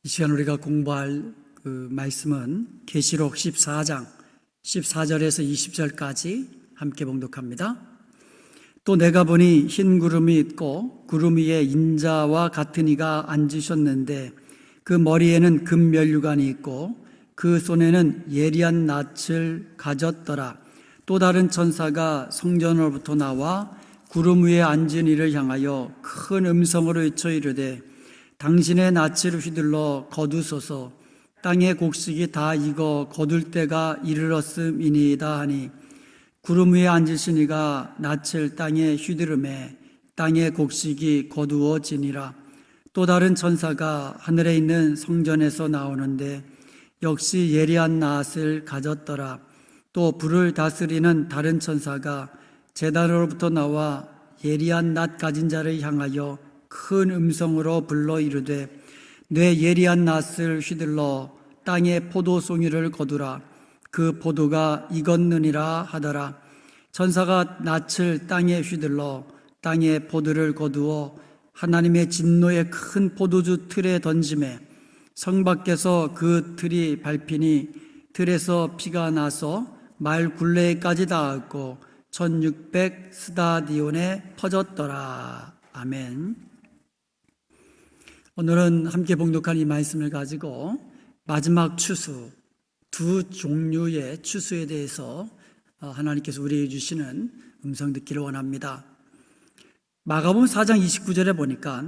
이 시간 우리가 공부할 그 말씀은 계시록 14장 14절에서 20절까지 함께 봉독합니다. 또 내가 보니 흰 구름이 있고 구름 위에 인자와 같은 이가 앉으셨는데 그 머리에는 금면류관이 있고 그 손에는 예리한 낫을 가졌더라. 또 다른 천사가 성전으로부터 나와 구름 위에 앉은 이를 향하여 큰 음성으로 외쳐 이르되 당신의 낫을 휘둘러 거두소서. 땅의 곡식이 다 익어 거둘 때가 이르렀음이니이다 하니 구름 위에 앉으신 이가 낫을 땅에 휘두르매 땅의 곡식이 거두어지니라. 또 다른 천사가 하늘에 있는 성전에서 나오는데 역시 예리한 낫을 가졌더라. 또 불을 다스리는 다른 천사가 제단으로부터 나와 예리한 낫 가진 자를 향하여 큰 음성으로 불러 이르되 내 예리한 낫을 휘둘러 땅에 포도송이를 거두라. 그 포도가 익었느니라 하더라. 천사가 낫을 땅에 휘둘러 땅에 포도를 거두어 하나님의 진노의 큰 포도주 틀에 던지매 성 밖에서 그 틀이 밟히니 틀에서 피가 나서 말 굴레까지 닿았고 1600 스다디온에 퍼졌더라. 아멘. 오늘은 함께 봉독한 이 말씀을 가지고 마지막 추수, 두 종류의 추수에 대해서 하나님께서 우리에게 주시는 음성 듣기를 원합니다. 마가복음 4장 29절에 보니까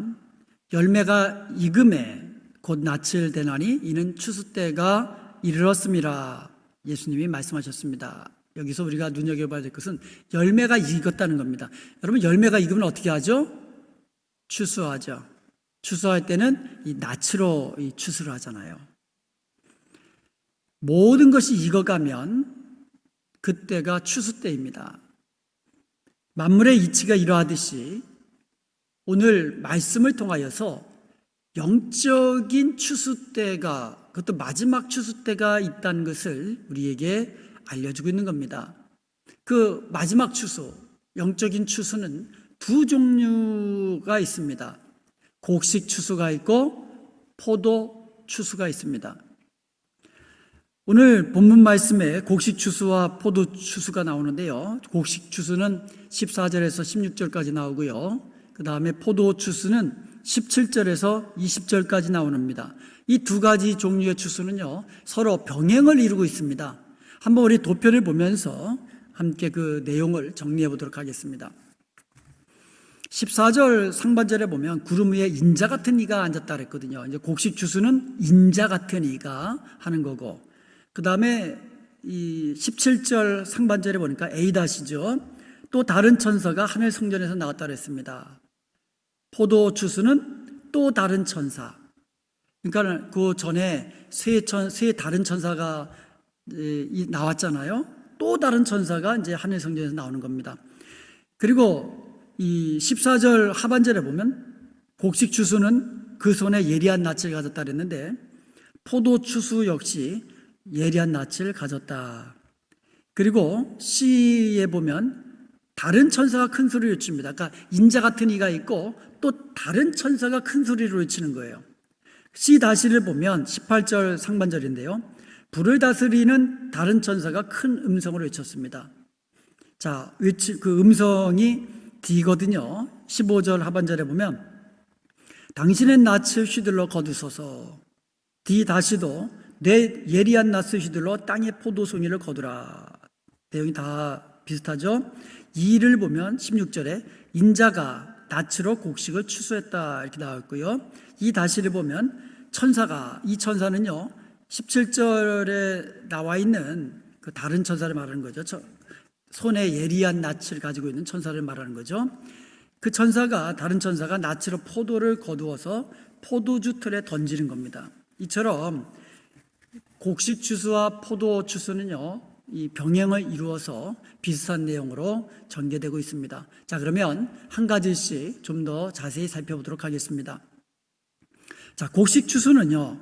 열매가 익음에 곧 낯을 대나니 이는 추수 때가 이르렀음이라 예수님이 말씀하셨습니다. 여기서 우리가 눈여겨봐야 될 것은 열매가 익었다는 겁니다. 여러분, 열매가 익으면 어떻게 하죠? 추수하죠. 추수할 때는 이 낯으로 이 추수를 하잖아요. 모든 것이 익어가면 그때가 추수 때입니다. 만물의 이치가 이러하듯이 오늘 말씀을 통하여서 영적인 추수 때가, 그것도 마지막 추수 때가 있다는 것을 우리에게 알려주고 있는 겁니다. 그 마지막 추수, 영적인 추수는 두 종류가 있습니다. 곡식 추수가 있고 포도 추수가 있습니다. 오늘 본문 말씀에 곡식 추수와 포도 추수가 나오는데요. 곡식 추수는 14절에서 16절까지 나오고요. 그 다음에 포도 추수는 17절에서 20절까지 나옵니다. 이 두 가지 종류의 추수는요, 서로 병행을 이루고 있습니다. 한번 우리 도표를 보면서 함께 그 내용을 정리해 보도록 하겠습니다. 14절 상반절에 보면 구름 위에 인자 같은 이가 앉았다 그랬거든요. 이제 곡식 추수는 인자 같은 이가 하는 거고, 그 다음에 이 17절 상반절에 보니까 에이다시죠. 또 다른 천사가 하늘 성전에서 나왔다 그랬습니다. 포도 추수는 또 다른 천사. 그러니까 그 전에 세 다른 천사가 나왔잖아요. 또 다른 천사가 이제 하늘 성전에서 나오는 겁니다. 그리고 이 14절 하반절에 보면 곡식 추수는 그 손에 예리한 낫을 가졌다 그랬는데 포도 추수 역시 예리한 낫을 가졌다. 그리고 C에 보면 다른 천사가 큰 소리를 외칩니다. 그러니까 인자 같은 이가 있고 또 다른 천사가 큰 소리로 외치는 거예요. C-를 보면 18절 상반절인데요. 불을 다스리는 다른 천사가 큰 음성으로 외쳤습니다. 자, 그 음성이 D거든요. 15절 하반절에 보면 당신의 낫을 휘둘러 거두소서. D-도 내 예리한 낫을 휘둘러 땅의 포도송이를 거두라. 내용이 다 비슷하죠. E를 보면 16절에 인자가 낫으로 곡식을 추수했다 이렇게 나왔고요. 이 다시를 보면 이 천사는요 17절에 나와 있는 그 다른 천사를 말하는 거죠. 손에 예리한 낫을 가지고 있는 천사를 말하는 거죠. 그 다른 천사가 낫으로 포도를 거두어서 포도주 틀에 던지는 겁니다. 이처럼 곡식 추수와 포도 추수는요 이 병행을 이루어서 비슷한 내용으로 전개되고 있습니다. 자, 그러면 한 가지씩 좀 더 자세히 살펴보도록 하겠습니다. 자, 곡식 추수는요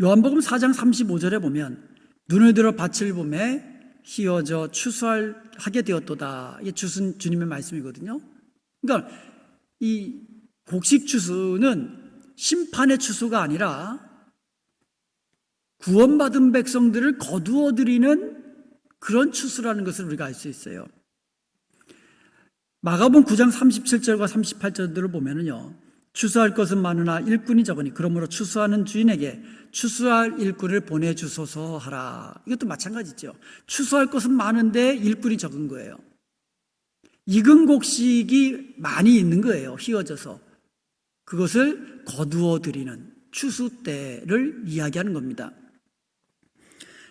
요한복음 4장 35절에 보면 눈을 들어 밭을 보매 희어져 추수하게 되었도다. 이게 주님의 말씀이거든요. 그러니까 이 곡식 추수는 심판의 추수가 아니라 구원받은 백성들을 거두어 드리는 그런 추수라는 것을 우리가 알 수 있어요. 마가복음 9장 37절과 38절들을 보면은요, 추수할 것은 많으나 일꾼이 적으니 그러므로 추수하는 주인에게 추수할 일꾼을 보내주소서 하라. 이것도 마찬가지죠. 추수할 것은 많은데 일꾼이 적은 거예요. 익은 곡식이 많이 있는 거예요. 휘어져서. 그것을 거두어 드리는 추수 때를 이야기하는 겁니다.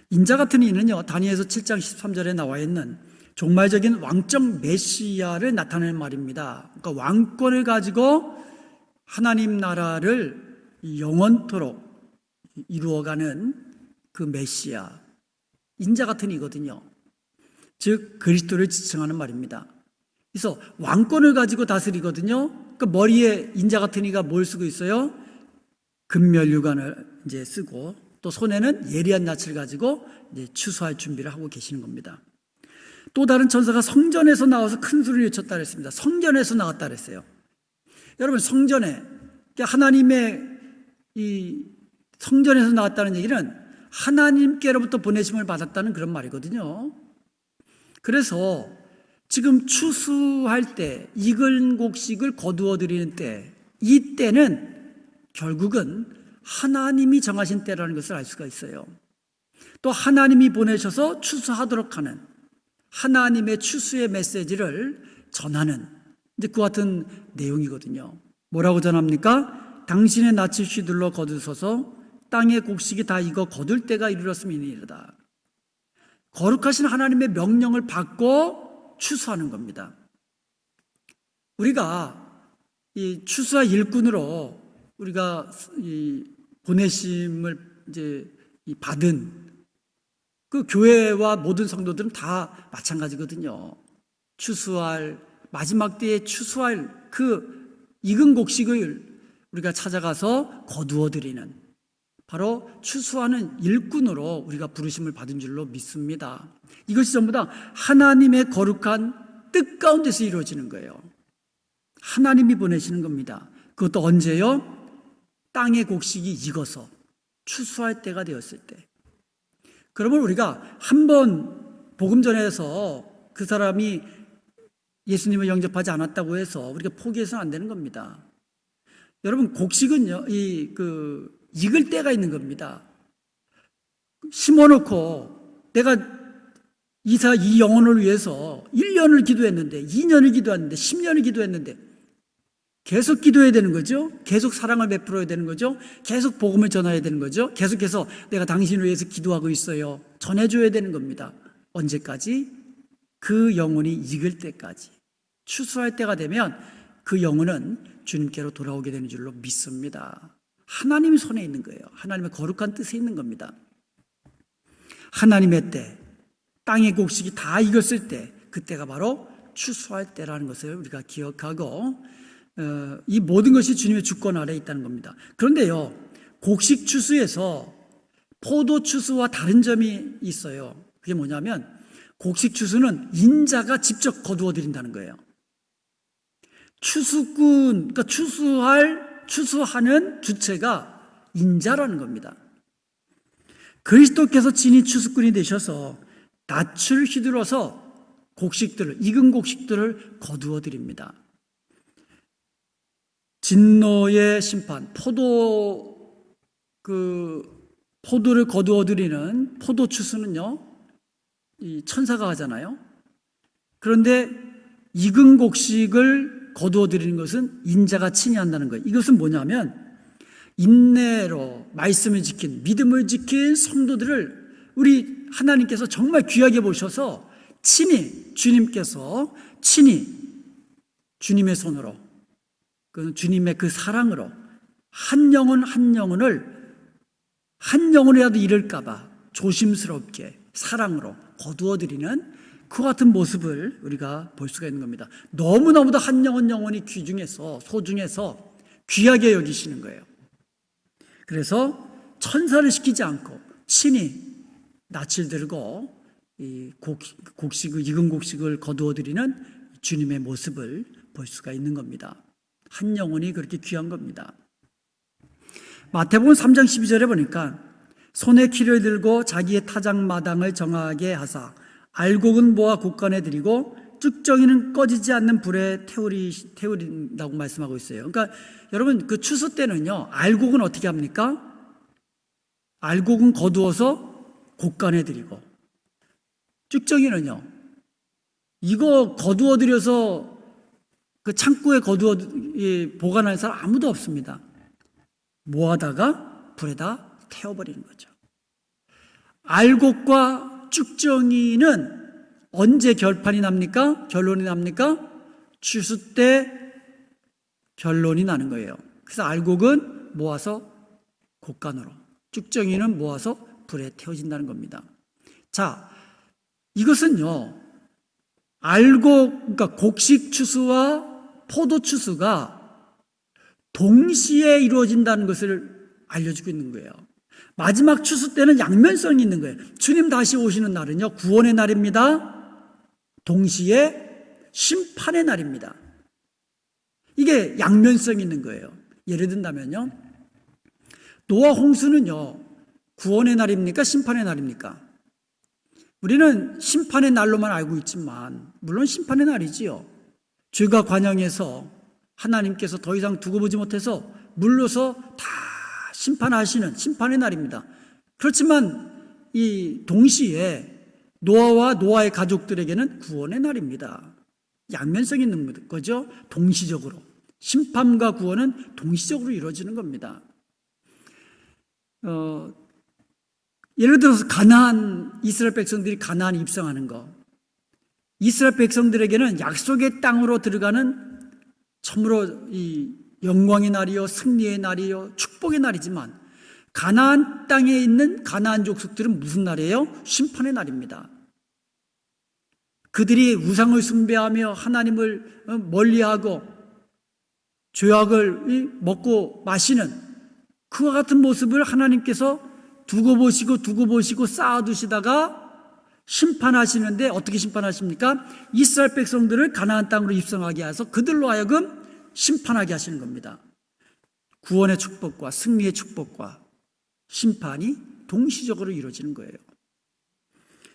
인자 같은 이는요, 다니엘서 7장 13절에 나와 있는 종말적인 왕적 메시아를 나타내는 말입니다. 그러니까 왕권을 가지고 하나님 나라를 영원토록 이루어가는 그 메시아, 인자 같은 이거든요. 즉 그리스도를 지칭하는 말입니다. 그래서 왕권을 가지고 다스리거든요. 그 머리에 인자 같은 이가 뭘 쓰고 있어요? 금면류관을 이제 쓰고 또 손에는 예리한 낯을 가지고 이제 추수할 준비를 하고 계시는 겁니다. 또 다른 천사가 성전에서 나와서 큰 소리를 외쳤다 그랬습니다. 성전에서 나왔다 그랬어요. 여러분, 성전에, 하나님의 이 성전에서 나왔다는 얘기는 하나님께로부터 보내심을 받았다는 그런 말이거든요. 그래서 지금 추수할 때, 익은 곡식을 거두어 드리는 때, 이 때는 결국은 하나님이 정하신 때라는 것을 알 수가 있어요. 또 하나님이 보내셔서 추수하도록 하는 하나님의 추수의 메시지를 전하는 이제 그 같은 내용이거든요. 뭐라고 전합니까? 당신의 낯을 휘둘러 거두소서 땅의 곡식이 다 익어 거둘 때가 이르렀음이니이다. 거룩하신 하나님의 명령을 받고 추수하는 겁니다. 우리가 이 추수와 일꾼으로 우리가 이 보내심을 이제 받은 그 교회와 모든 성도들은 다 마찬가지거든요. 추수할, 마지막 때에 추수할 그 익은 곡식을 우리가 찾아가서 거두어 드리는, 바로 추수하는 일꾼으로 우리가 부르심을 받은 줄로 믿습니다. 이것이 전부 다 하나님의 거룩한 뜻 가운데서 이루어지는 거예요. 하나님이 보내시는 겁니다. 그것도 언제요? 땅의 곡식이 익어서 추수할 때가 되었을 때. 그러면 우리가 한번 복음 전해서 그 사람이 예수님을 영접하지 않았다고 해서 우리가 포기해서는 안 되는 겁니다. 여러분, 곡식은요, 익을 때가 있는 겁니다. 심어놓고 내가 이 영혼을 위해서 1년을 기도했는데, 2년을 기도했는데, 10년을 기도했는데, 계속 기도해야 되는 거죠. 계속 사랑을 베풀어야 되는 거죠. 계속 복음을 전해야 되는 거죠. 계속해서 내가 당신을 위해서 기도하고 있어요. 전해줘야 되는 겁니다. 언제까지? 그 영혼이 익을 때까지. 추수할 때가 되면 그 영혼은 주님께로 돌아오게 되는 줄로 믿습니다. 하나님의 손에 있는 거예요. 하나님의 거룩한 뜻에 있는 겁니다. 하나님의 때, 땅의 곡식이 다 익었을 때, 그때가 바로 추수할 때라는 것을 우리가 기억하고 이 모든 것이 주님의 주권 아래에 있다는 겁니다. 그런데요, 곡식 추수에서 포도 추수와 다른 점이 있어요. 그게 뭐냐면 곡식 추수는 인자가 직접 거두어 드린다는 거예요. 추수꾼, 그러니까 추수하는 주체가 인자라는 겁니다. 그리스도께서 친히 추수꾼이 되셔서 낯을 휘둘러서 익은 곡식들을 거두어 드립니다. 진노의 심판, 포도를 거두어 드리는 포도 추수는요, 이 천사가 하잖아요. 그런데 익은 곡식을 거두어 드리는 것은 인자가 친히 한다는 거예요. 이것은 뭐냐면 인내로 말씀을 지킨, 믿음을 지킨 성도들을 우리 하나님께서 정말 귀하게 보셔서 주님께서 친히 주님의 손으로, 주님의 그 사랑으로 한 영혼이라도 잃을까봐 조심스럽게 사랑으로 거두어드리는 그 같은 모습을 우리가 볼 수가 있는 겁니다. 너무너무도 한 영혼이 소중해서 귀하게 여기시는 거예요. 그래서 천사를 시키지 않고 친히 낯을 들고 이 익은 곡식을 거두어드리는 주님의 모습을 볼 수가 있는 겁니다. 한 영혼이 그렇게 귀한 겁니다. 마태복음 3장 12절에 보니까 손에 키를 들고 자기의 타작마당을 정하게 하사 알곡은 모아 곳간에 들이고 쭉정이는 꺼지지 않는 불에 태우린다고 말씀하고 있어요. 그러니까 여러분 그 추수 때는요, 알곡은 어떻게 합니까? 알곡은 거두어서 곳간에 들이고, 쭉정이는요, 이거 거두어 들여서 그 창고에 거두어 보관하는 사람 아무도 없습니다. 모아다가 불에다 태워버리는 거죠. 알곡과 쭉정이는 언제 결판이 납니까? 결론이 납니까? 추수 때 결론이 나는 거예요. 그래서 알곡은 모아서 곳간으로, 쭉정이는 모아서 불에 태워진다는 겁니다. 자, 이것은요, 알곡, 그러니까 곡식 추수와 포도 추수가 동시에 이루어진다는 것을 알려주고 있는 거예요. 마지막 추수 때는 양면성이 있는 거예요. 주님 다시 오시는 날은요, 구원의 날입니다. 동시에 심판의 날입니다. 이게 양면성이 있는 거예요. 예를 든다면요, 노아 홍수는요, 구원의 날입니까? 심판의 날입니까? 우리는 심판의 날로만 알고 있지만, 물론 심판의 날이지요. 죄가 관영해서 하나님께서 더 이상 두고 보지 못해서 물러서 다 심판하시는 심판의 날입니다. 그렇지만 이 동시에 노아와 노아의 가족들에게는 구원의 날입니다. 양면성이 있는 거죠. 동시적으로. 심판과 구원은 동시적으로 이루어지는 겁니다. 예를 들어서 이스라엘 백성들이 가나안 입성하는 거. 이스라엘 백성들에게는 약속의 땅으로 들어가는 참으로 이 영광의 날이요, 승리의 날이요, 축복의 날이지만, 가나안 땅에 있는 가나안 족속들은 무슨 날이에요? 심판의 날입니다. 그들이 우상을 숭배하며 하나님을 멀리하고 죄악을 먹고 마시는 그와 같은 모습을 하나님께서 두고 보시고 쌓아두시다가 심판하시는데, 어떻게 심판하십니까? 이스라엘 백성들을 가나안 땅으로 입성하게 해서 그들로 하여금 심판하게 하시는 겁니다. 구원의 축복과 승리의 축복과 심판이 동시적으로 이루어지는 거예요.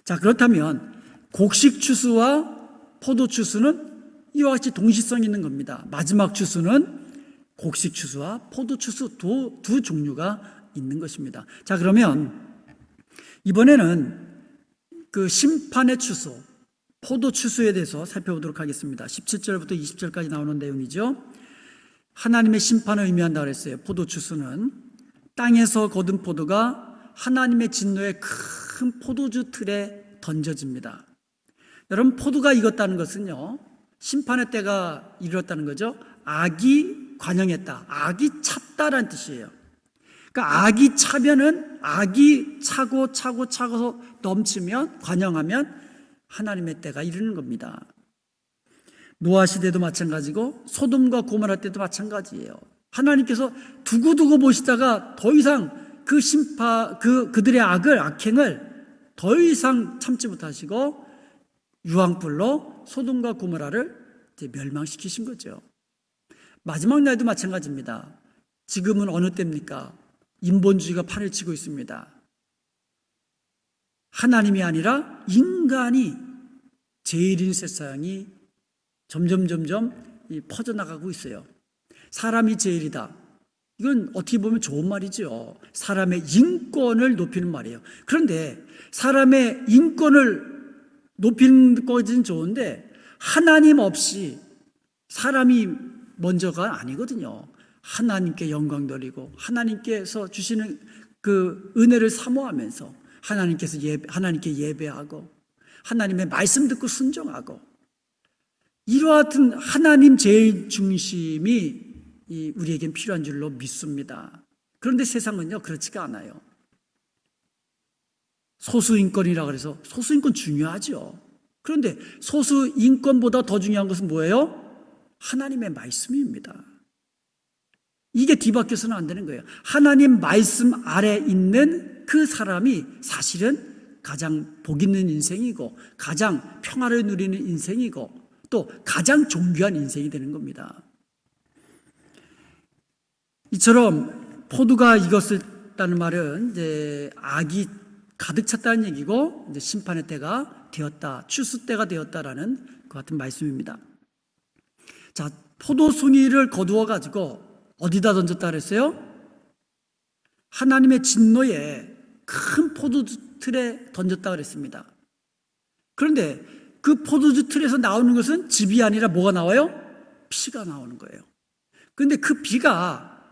자, 그렇다면 곡식 추수와 포도 추수는 이와 같이 동시성이 있는 겁니다. 마지막 추수는 곡식 추수와 포도 추수 두 종류가 있는 것입니다. 자, 그러면 이번에는 그 심판의 추수, 포도 추수에 대해서 살펴보도록 하겠습니다. 17절부터 20절까지 나오는 내용이죠. 하나님의 심판을 의미한다고 했어요. 포도 추수는 땅에서 거둔 포도가 하나님의 진노의 큰 포도주 틀에 던져집니다. 여러분, 포도가 익었다는 것은요, 심판의 때가 이르렀다는 거죠. 악이 관영했다, 악이 찼다라는 뜻이에요. 그러니까 악이 차면은, 악이 차고 넘치면, 관영하면 하나님의 때가 이르는 겁니다. 노아 시대도 마찬가지고 소돔과 고모라 때도 마찬가지예요. 하나님께서 두고 보시다가 더 이상 그들의 악행을 더 이상 참지 못하시고 유황불로 소돔과 고모라를 멸망시키신 거죠. 마지막 날도 마찬가지입니다. 지금은 어느 때입니까? 인본주의가 판을 치고 있습니다. 하나님이 아니라 인간이 제일인 세상이 점점 퍼져나가고 있어요. 사람이 제일이다. 이건 어떻게 보면 좋은 말이죠. 사람의 인권을 높이는 말이에요. 그런데 사람의 인권을 높이는 것은 좋은데 하나님 없이 사람이 먼저가 아니거든요. 하나님께 영광 돌리고 하나님께서 주시는 그 은혜를 사모하면서 하나님께 예배하고 하나님의 말씀 듣고 순종하고, 이러한 하나님 제일 중심이 우리에겐 필요한 줄로 믿습니다. 그런데 세상은요, 그렇지가 않아요. 소수인권이라고 해서 소수인권 중요하죠. 그런데 소수인권보다 더 중요한 것은 뭐예요? 하나님의 말씀입니다. 이게 뒤바뀌어서는 안 되는 거예요. 하나님 말씀 아래 있는 그 사람이 사실은 가장 복 있는 인생이고 가장 평화를 누리는 인생이고 또 가장 존귀한 인생이 되는 겁니다. 이처럼 포도가 익었을 졌다는 말은 이제 악이 가득 찼다는 얘기고, 이제 심판의 때가 되었다, 추수 때가 되었다라는 그 같은 말씀입니다. 자, 포도송이를 거두어 가지고 어디다 던졌다 그랬어요? 하나님의 진노에 큰 포도주 틀에 던졌다 그랬습니다. 그런데 그 포도주 틀에서 나오는 것은 즙이 아니라 뭐가 나와요? 피가 나오는 거예요. 그런데 그 피가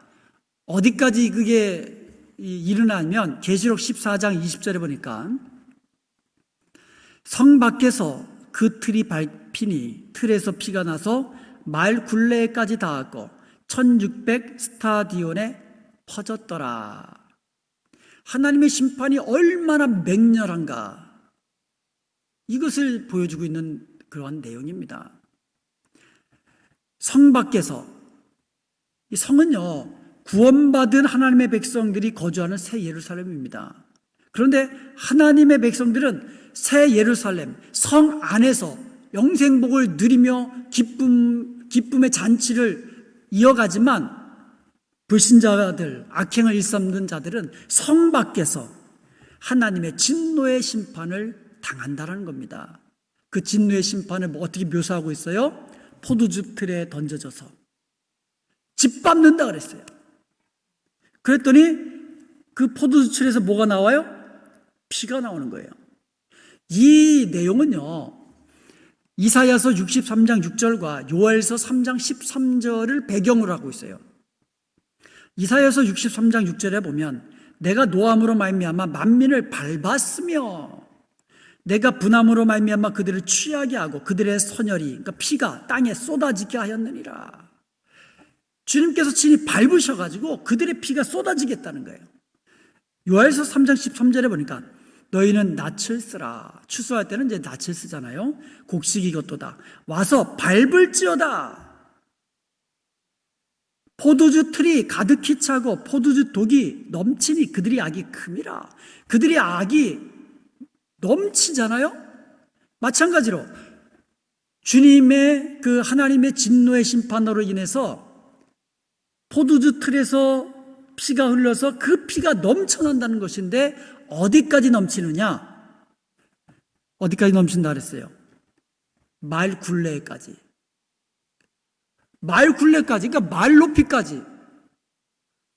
어디까지 그게 일어나면 계시록 14장 20절에 보니까 성 밖에서 그 틀이 밟히니 틀에서 피가 나서 말 굴레까지 닿았고 1600 스타디온에 퍼졌더라. 하나님의 심판이 얼마나 맹렬한가, 이것을 보여주고 있는 그러한 내용입니다. 성 밖에서, 이 성은요 구원받은 하나님의 백성들이 거주하는 새 예루살렘입니다. 그런데 하나님의 백성들은 새 예루살렘 성 안에서 영생복을 누리며 기쁨의 잔치를 이어가지만, 불신자들, 악행을 일삼는 자들은 성 밖에서 하나님의 진노의 심판을 당한다는 겁니다. 그 진노의 심판을 어떻게 묘사하고 있어요? 포도즙 틀에 던져져서 짓밟는다 그랬어요. 그랬더니 그 포도즙 틀에서 뭐가 나와요? 피가 나오는 거예요. 이 내용은요 이사야서 63장 6절과 요엘서 3장 13절을 배경으로 하고 있어요. 이사야서 63장 6절에 보면 내가 노함으로 말미암아 만민을 밟았으며 내가 분함으로 말미암아 그들을 취하게 하고 그들의 선혈이, 그러니까 피가 땅에 쏟아지게 하였느니라. 주님께서 친히 밟으셔가지고 그들의 피가 쏟아지겠다는 거예요. 요엘서 3장 13절에 보니까 너희는 낯을 쓰라. 추수할 때는 이제 낯을 쓰잖아요. 곡식이 걷도다. 와서 밟을지어다. 포도주 틀이 가득히 차고 포도주 독이 넘치니 그들이 악이 큼이라. 그들의 악이 넘치잖아요. 마찬가지로 주님의 그 하나님의 진노의 심판으로 인해서 포도주 틀에서 피가 흘러서 그 피가 넘쳐난다는 것인데 어디까지 넘치느냐? 어디까지 넘친다 그랬어요? 말 굴레까지. 말 굴레까지, 그러니까 말 높이까지.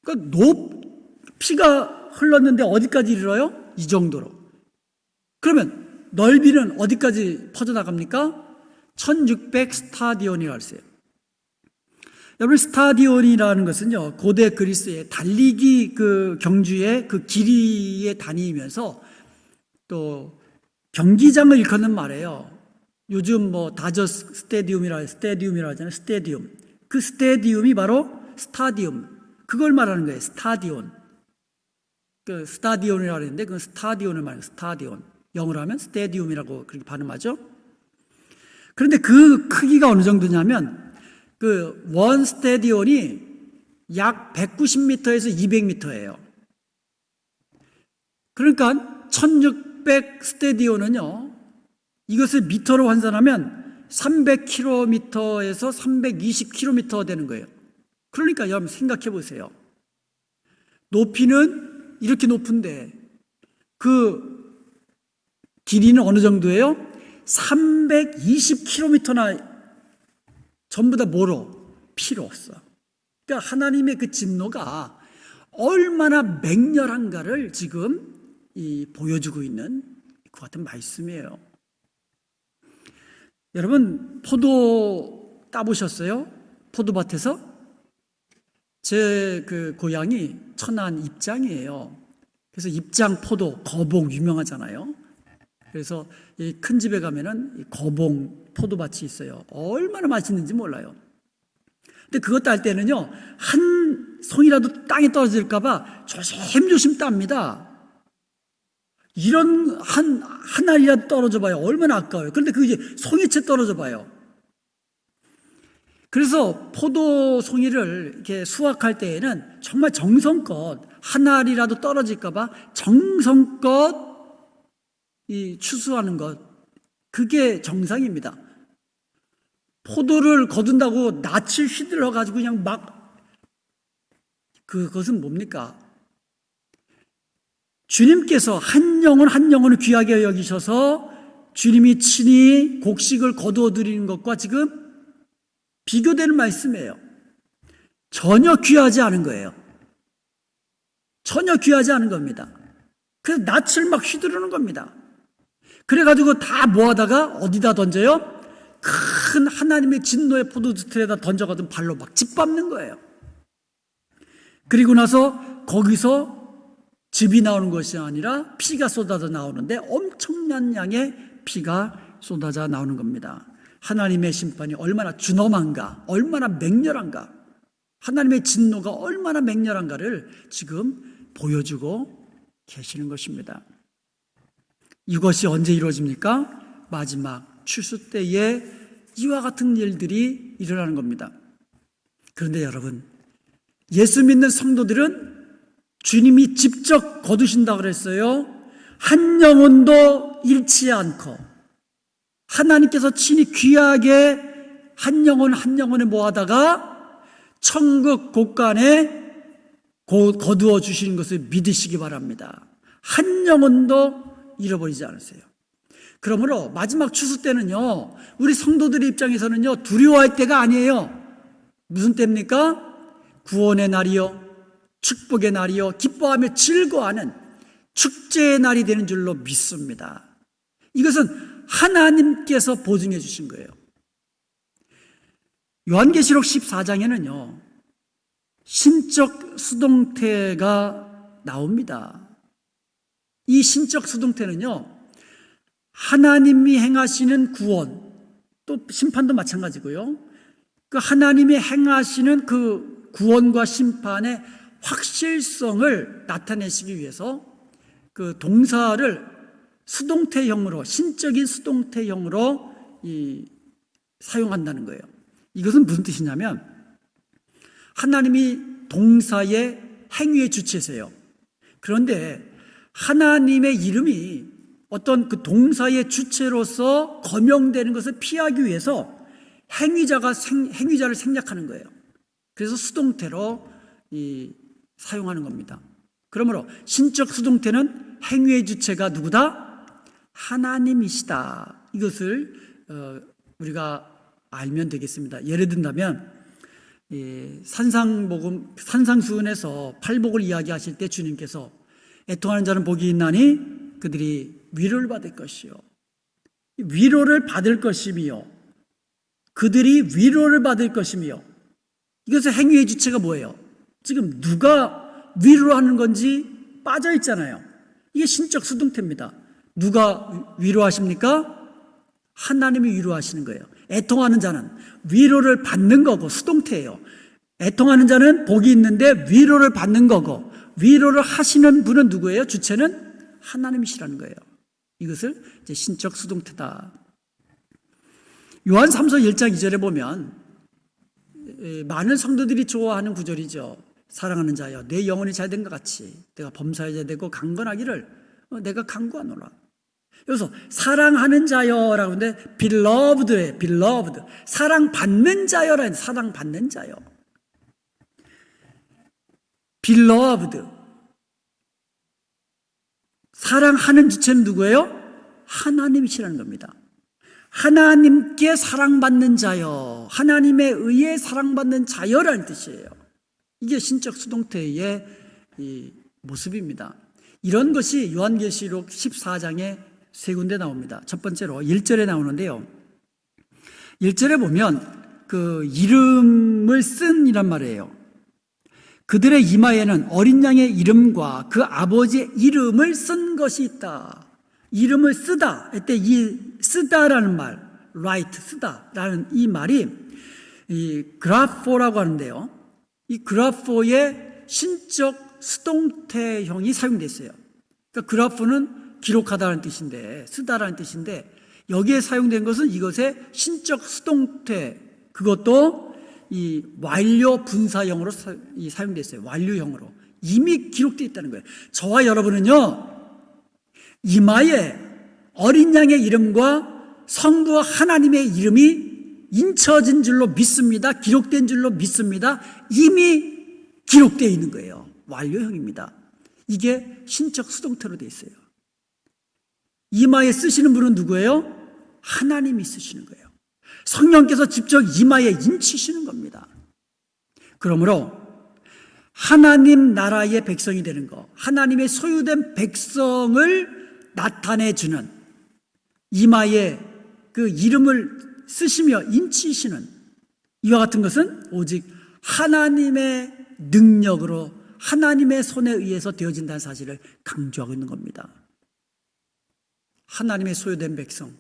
그러니까 피가 흘렀는데 어디까지 이르러요? 이 정도로. 그러면 넓이는 어디까지 퍼져나갑니까? 1600 스타디온이라고 했어요. 여러분, 스타디온이라는 것은요 고대 그리스의 달리기 그 경주의 그 길이에 다니면서 또 경기장을 일컫는 말이에요. 요즘 뭐 다저 스테디움이라 하잖아요. 스테디움. 그 스테디움이 바로 스타디움. 그걸 말하는 거예요. 스타디온. 그 스타디온이라고 하는데 그건 스타디온을 말해요. 스타디온. 영어로 하면 스테디움이라고 그렇게 발음하죠. 그런데 그 크기가 어느 정도냐면 그 원 스테디온이 약 190m에서 200m예요. 그러니까 1600 스테디온은요 이것을 미터로 환산하면 300km에서 320km 되는 거예요. 그러니까 여러분 생각해 보세요. 높이는 이렇게 높은데 그 길이는 어느 정도예요? 320km나 전부 다 뭐로? 피로 없어. 그러니까 하나님의 그 진노가 얼마나 맹렬한가를 지금 보여주고 있는 그 같은 말씀이에요. 여러분, 포도 따보셨어요? 포도밭에서? 제 그 고향이 천안 입장이에요. 그래서 입장 포도, 거봉 유명하잖아요. 그래서 이 큰 집에 가면은 거봉 포도밭이 있어요. 얼마나 맛있는지 몰라요. 근데 그거 딸 때는요, 한 송이라도 땅에 떨어질까봐 조심조심 땁니다. 이런 한 알이라도 떨어져 봐요. 얼마나 아까워요. 그런데 그게 송이채 떨어져 봐요. 그래서 포도 송이를 이렇게 수확할 때에는 정말 정성껏 한 알이라도 떨어질까봐 정성껏 추수하는 것, 그게 정상입니다. 포도를 거둔다고 낯을 휘둘러 가지고 그냥 막, 그것은 뭡니까? 주님께서 한 영혼 한 영혼을 귀하게 여기셔서 주님이 친히 곡식을 거두어 드리는 것과 지금 비교되는 말씀이에요. 전혀 귀하지 않은 거예요. 전혀 귀하지 않은 겁니다. 그래서 낯을 막 휘두르는 겁니다. 그래가지고 다 모아다가 어디다 던져요? 큰 하나님의 진노의 포도주틀에다 던져가지고 발로 막 짓밟는 거예요. 그리고 나서 거기서 즙이 나오는 것이 아니라 피가 쏟아져 나오는데 엄청난 양의 피가 쏟아져 나오는 겁니다. 하나님의 심판이 얼마나 준엄한가, 얼마나 맹렬한가, 하나님의 진노가 얼마나 맹렬한가를 지금 보여주고 계시는 것입니다. 이것이 언제 이루어집니까? 마지막 추수 때에 이와 같은 일들이 일어나는 겁니다. 그런데 여러분, 예수 믿는 성도들은 주님이 직접 거두신다고 그랬어요. 한 영혼도 잃지 않고 하나님께서 친히 귀하게 한 영혼 한 영혼을 모아다가 천국 곳간에 거두어 주시는 것을 믿으시기 바랍니다. 한 영혼도 잃어버리지 않으세요. 그러므로 마지막 추수 때는요, 우리 성도들의 입장에서는요, 두려워할 때가 아니에요. 무슨 때입니까? 구원의 날이요, 축복의 날이요, 기뻐하며 즐거워하는 축제의 날이 되는 줄로 믿습니다. 이것은 하나님께서 보증해 주신 거예요. 요한계시록 14장에는요 신적 수동태가 나옵니다. 이 신적 수동태는요 하나님이 행하시는 구원, 또 심판도 마찬가지고요, 그 하나님이 행하시는 그 구원과 심판의 확실성을 나타내시기 위해서 그 동사를 수동태형으로, 신적인 수동태형으로 사용한다는 거예요. 이것은 무슨 뜻이냐면 하나님이 동사의 행위의 주체세요. 그런데 하나님의 이름이 어떤 그 동사의 주체로서 거명되는 것을 피하기 위해서 행위자를 생략하는 거예요. 그래서 수동태로 사용하는 겁니다. 그러므로 신적 수동태는 행위의 주체가 누구다? 하나님이시다. 이것을 우리가 알면 되겠습니다. 예를 든다면 산상수훈에서 팔복을 이야기하실 때 주님께서 애통하는 자는 복이 있나니 그들이 위로를 받을 것이요, 위로를 받을 것이며, 그들이 위로를 받을 것이며, 이것의 행위의 주체가 뭐예요? 지금 누가 위로하는 건지 빠져 있잖아요. 이게 신적 수동태입니다. 누가 위로하십니까? 하나님이 위로하시는 거예요. 애통하는 자는 위로를 받는 거고, 수동태예요. 애통하는 자는 복이 있는데 위로를 받는 거고, 위로를 하시는 분은 누구예요? 주체는 하나님이시라는 거예요. 이것을 이제 신적 수동태다. 요한 3서 1장 2절에 보면 많은 성도들이 좋아하는 구절이죠. 사랑하는 자여, 내 영혼이 잘된 것 같이 내가 범사여자 되고 강건하기를 내가 강구하노라. 여기서 사랑하는 자여라고 하는데 beloved에 beloved, 사랑받는 자여라는, 사랑받는 자여, beloved. 사랑하는 주체는 누구예요? 하나님이시라는 겁니다. 하나님께 사랑받는 자여, 하나님에 의해 사랑받는 자여라는 뜻이에요. 이게 신적 수동태의 모습입니다. 이런 것이 요한계시록 14장에 세 군데 나옵니다. 첫 번째로 1절에 나오는데요, 1절에 보면 그 이름을 쓴이란 말이에요. 그들의 이마에는 어린 양의 이름과 그 아버지의 이름을 쓴 것이 있다. 이름을 쓰다, 이때 이 쓰다라는 말, write, 쓰다라는 이 말이 이 그라포라고 하는데요, 이 그라포의 신적 수동태형이 사용되어 있어요. 그러니까 그라포는 기록하다라는 뜻인데, 쓰다라는 뜻인데, 여기에 사용된 것은 이것의 신적 수동태, 그것도 이 완료 분사형으로 사용되어 있어요. 완료형으로 이미 기록되어 있다는 거예요. 저와 여러분은요, 이마에 어린 양의 이름과 성부와 하나님의 이름이 인쳐진 줄로 믿습니다. 기록된 줄로 믿습니다. 이미 기록되어 있는 거예요. 완료형입니다. 이게 신적 수동태로 되어 있어요. 이마에 쓰시는 분은 누구예요? 하나님이 쓰시는 거예요. 성령께서 직접 이마에 인치시는 겁니다. 그러므로 하나님 나라의 백성이 되는 것, 하나님의 소유된 백성을 나타내주는 이마에 그 이름을 쓰시며 인치시는 이와 같은 것은 오직 하나님의 능력으로 하나님의 손에 의해서 되어진다는 사실을 강조하고 있는 겁니다. 하나님의 소유된 백성,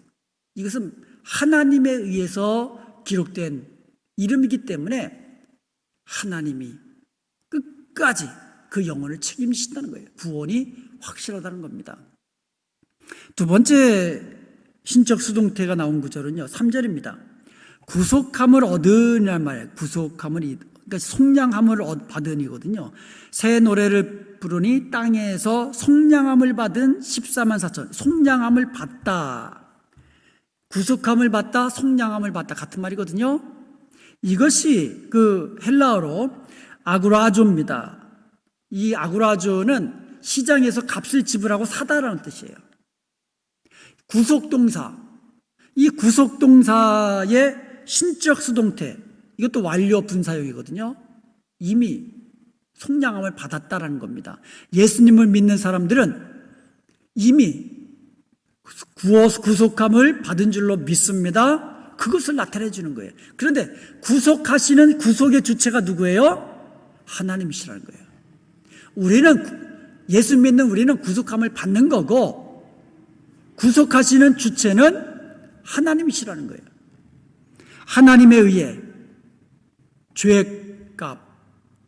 이것은 하나님에 의해서 기록된 이름이기 때문에 하나님이 끝까지 그 영혼을 책임지신다는 거예요. 구원이 확실하다는 겁니다. 두 번째 신적 수동태가 나온 구절은요, 3절입니다. 구속함을 얻으란 말이에요. 구속함을, 그러니까 속량함을 받으니거든요. 새 노래를 부르니 땅에서 속량함을 받은 14만 4천. 속량함을 받다. 구속함을 받다, 속량함을 받다 같은 말이거든요. 이것이 그 헬라어로 아구라조입니다. 이 아구라조는 시장에서 값을 지불하고 사다라는 뜻이에요. 구속동사, 이 구속동사의 신적 수동태, 이것도 완료 분사형이거든요. 이미 속량함을 받았다라는 겁니다. 예수님을 믿는 사람들은 이미 구속함을 받은 줄로 믿습니다. 그것을 나타내 주는 거예요. 그런데 구속하시는 구속의 주체가 누구예요? 하나님이시라는 거예요. 예수 믿는 우리는 구속함을 받는 거고, 구속하시는 주체는 하나님이시라는 거예요. 하나님에 의해 죄의 값,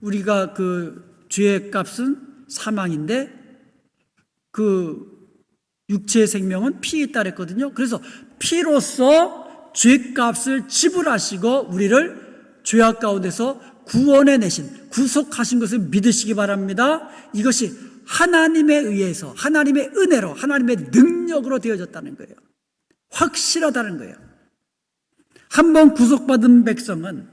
우리가 그 죄의 값은 사망인데 그 육체의 생명은 피에 따랐거든요. 그래서 피로써 죄값을 지불하시고 우리를 죄악 가운데서 구원해 내신, 구속하신 것을 믿으시기 바랍니다. 이것이 하나님에 의해서, 하나님의 은혜로, 하나님의 능력으로 되어졌다는 거예요. 확실하다는 거예요. 한번 구속받은 백성은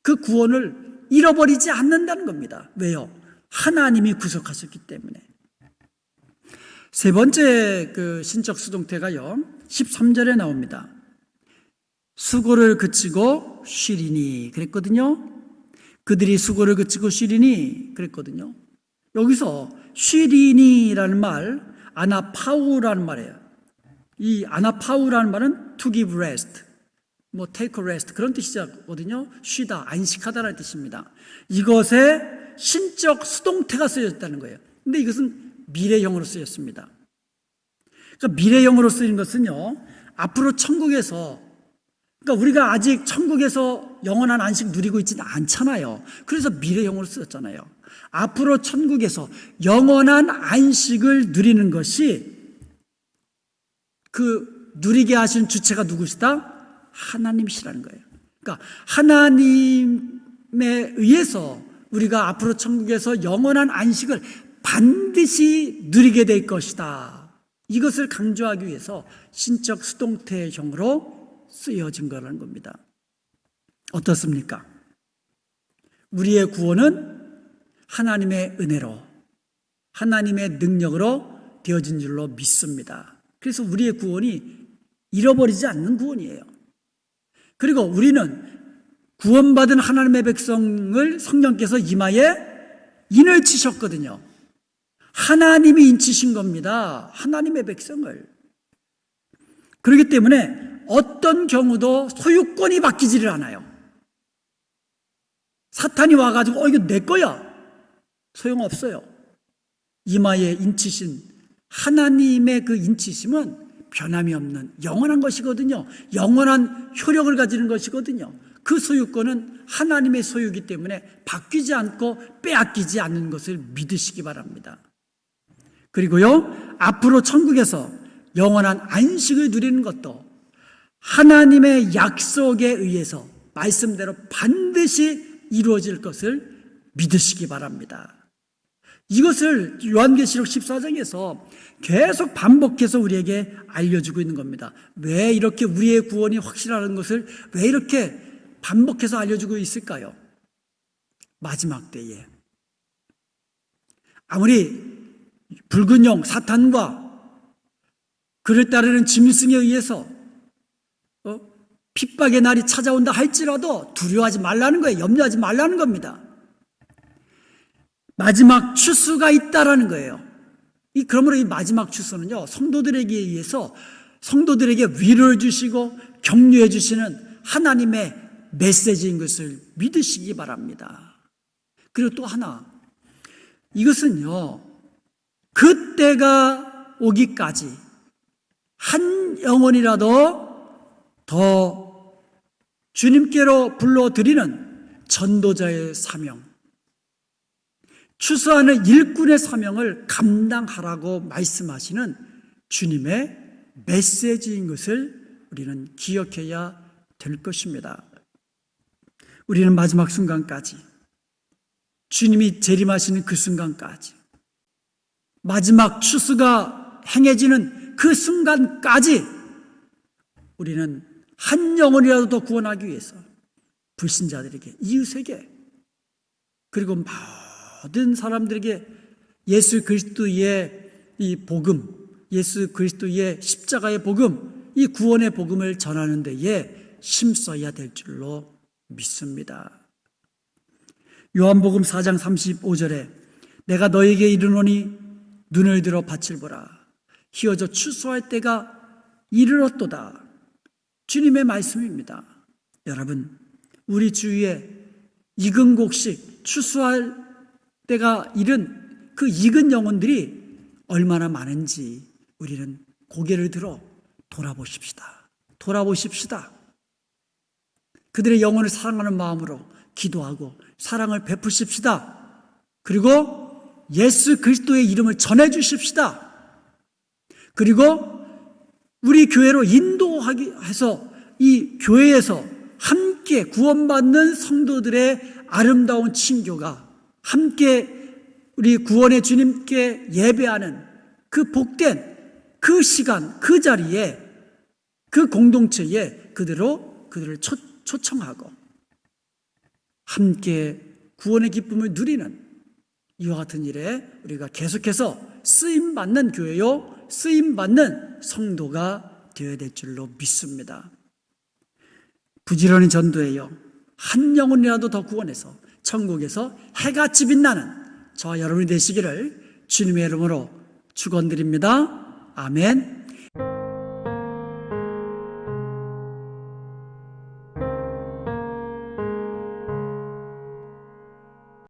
그 구원을 잃어버리지 않는다는 겁니다. 왜요? 하나님이 구속하셨기 때문에. 세 번째 그 신적 수동태가요, 13절에 나옵니다. 수고를 그치고 쉬리니 그랬거든요. 그들이 수고를 그치고 쉬리니 그랬거든요. 여기서 쉬리니라는 말, 아나파우라는 말이에요. 이 아나파우라는 말은 to give rest, 뭐 take a rest 그런 뜻이거든요. 쉬다, 안식하다라는 뜻입니다. 이것에 신적 수동태가 쓰여졌다는 거예요. 근데 이것은 미래형으로 쓰였습니다. 그러니까 미래형으로 쓰인 것은요, 앞으로 천국에서, 그러니까 우리가 아직 천국에서 영원한 안식 누리고 있지는 않잖아요. 그래서 미래형으로 쓰였잖아요. 앞으로 천국에서 영원한 안식을 누리는 것이 그 누리게 하신 주체가 누구시다? 하나님이시라는 거예요. 그러니까 하나님에 의해서 우리가 앞으로 천국에서 영원한 안식을 반드시 누리게 될 것이다. 이것을 강조하기 위해서 신적 수동태형으로 쓰여진 거라는 겁니다. 어떻습니까? 우리의 구원은 하나님의 은혜로, 하나님의 능력으로 되어진 줄로 믿습니다. 그래서 우리의 구원이 잃어버리지 않는 구원이에요. 그리고 우리는 구원받은 하나님의 백성을 성령께서 이마에 인을 치셨거든요. 하나님이 인치신 겁니다. 하나님의 백성을. 그렇기 때문에 어떤 경우도 소유권이 바뀌지를 않아요. 사탄이 와가지고 이거 내 거야, 소용없어요. 이마에 인치신 하나님의 그 인치심은 변함이 없는 영원한 것이거든요. 영원한 효력을 가지는 것이거든요. 그 소유권은 하나님의 소유이기 때문에 바뀌지 않고 빼앗기지 않는 것을 믿으시기 바랍니다. 그리고요, 앞으로 천국에서 영원한 안식을 누리는 것도 하나님의 약속에 의해서 말씀대로 반드시 이루어질 것을 믿으시기 바랍니다. 이것을 요한계시록 14장에서 계속 반복해서 우리에게 알려주고 있는 겁니다. 왜 이렇게 우리의 구원이 확실하다는 것을 왜 이렇게 반복해서 알려주고 있을까요? 마지막 때에 아무리 붉은 영 사탄과 그를 따르는 짐승에 의해서 핍박의 날이 찾아온다 할지라도 두려워하지 말라는 거예요. 염려하지 말라는 겁니다. 마지막 추수가 있다라는 거예요. 그러므로 이 마지막 추수는요, 성도들에게 의해서 성도들에게 위로를 주시고 격려해 주시는 하나님의 메시지인 것을 믿으시기 바랍니다. 그리고 또 하나, 이것은요, 그때가 오기까지 한 영혼이라도 더 주님께로 불러드리는 전도자의 사명, 추수하는 일꾼의 사명을 감당하라고 말씀하시는 주님의 메시지인 것을 우리는 기억해야 될 것입니다. 우리는 마지막 순간까지, 주님이 재림하시는 그 순간까지, 마지막 추수가 행해지는 그 순간까지 우리는 한 영혼이라도 더 구원하기 위해서 불신자들에게, 이웃에게, 그리고 모든 사람들에게 예수 그리스도의 이 복음, 예수 그리스도의 십자가의 복음, 이 구원의 복음을 전하는 데에 힘써야 될 줄로 믿습니다. 요한복음 4장 35절에 내가 너에게 이르노니 눈을 들어 밭을 보라. 희어져 추수할 때가 이르렀도다. 주님의 말씀입니다. 여러분, 우리 주위에 익은 곡식, 추수할 때가 이른 그 익은 영혼들이 얼마나 많은지 우리는 고개를 들어 돌아보십시다. 돌아보십시다. 그들의 영혼을 사랑하는 마음으로 기도하고 사랑을 베푸십시다. 그리고 예수 그리스도의 이름을 전해 주십시다. 그리고 우리 교회로 인도하기 해서 이 교회에서 함께 구원받는 성도들의 아름다운 친교가 함께 우리 구원의 주님께 예배하는 그 복된 그 시간, 그 자리에, 그 공동체에 그들을 초청하고 함께 구원의 기쁨을 누리는 이와 같은 일에 우리가 계속해서 쓰임받는 교회요, 쓰임받는 성도가 되어야 될 줄로 믿습니다. 부지런히 전도해요. 한 영혼이라도 더 구원해서 천국에서 해같이 빛나는 저와 여러분이 되시기를 주님의 이름으로 축원드립니다. 아멘.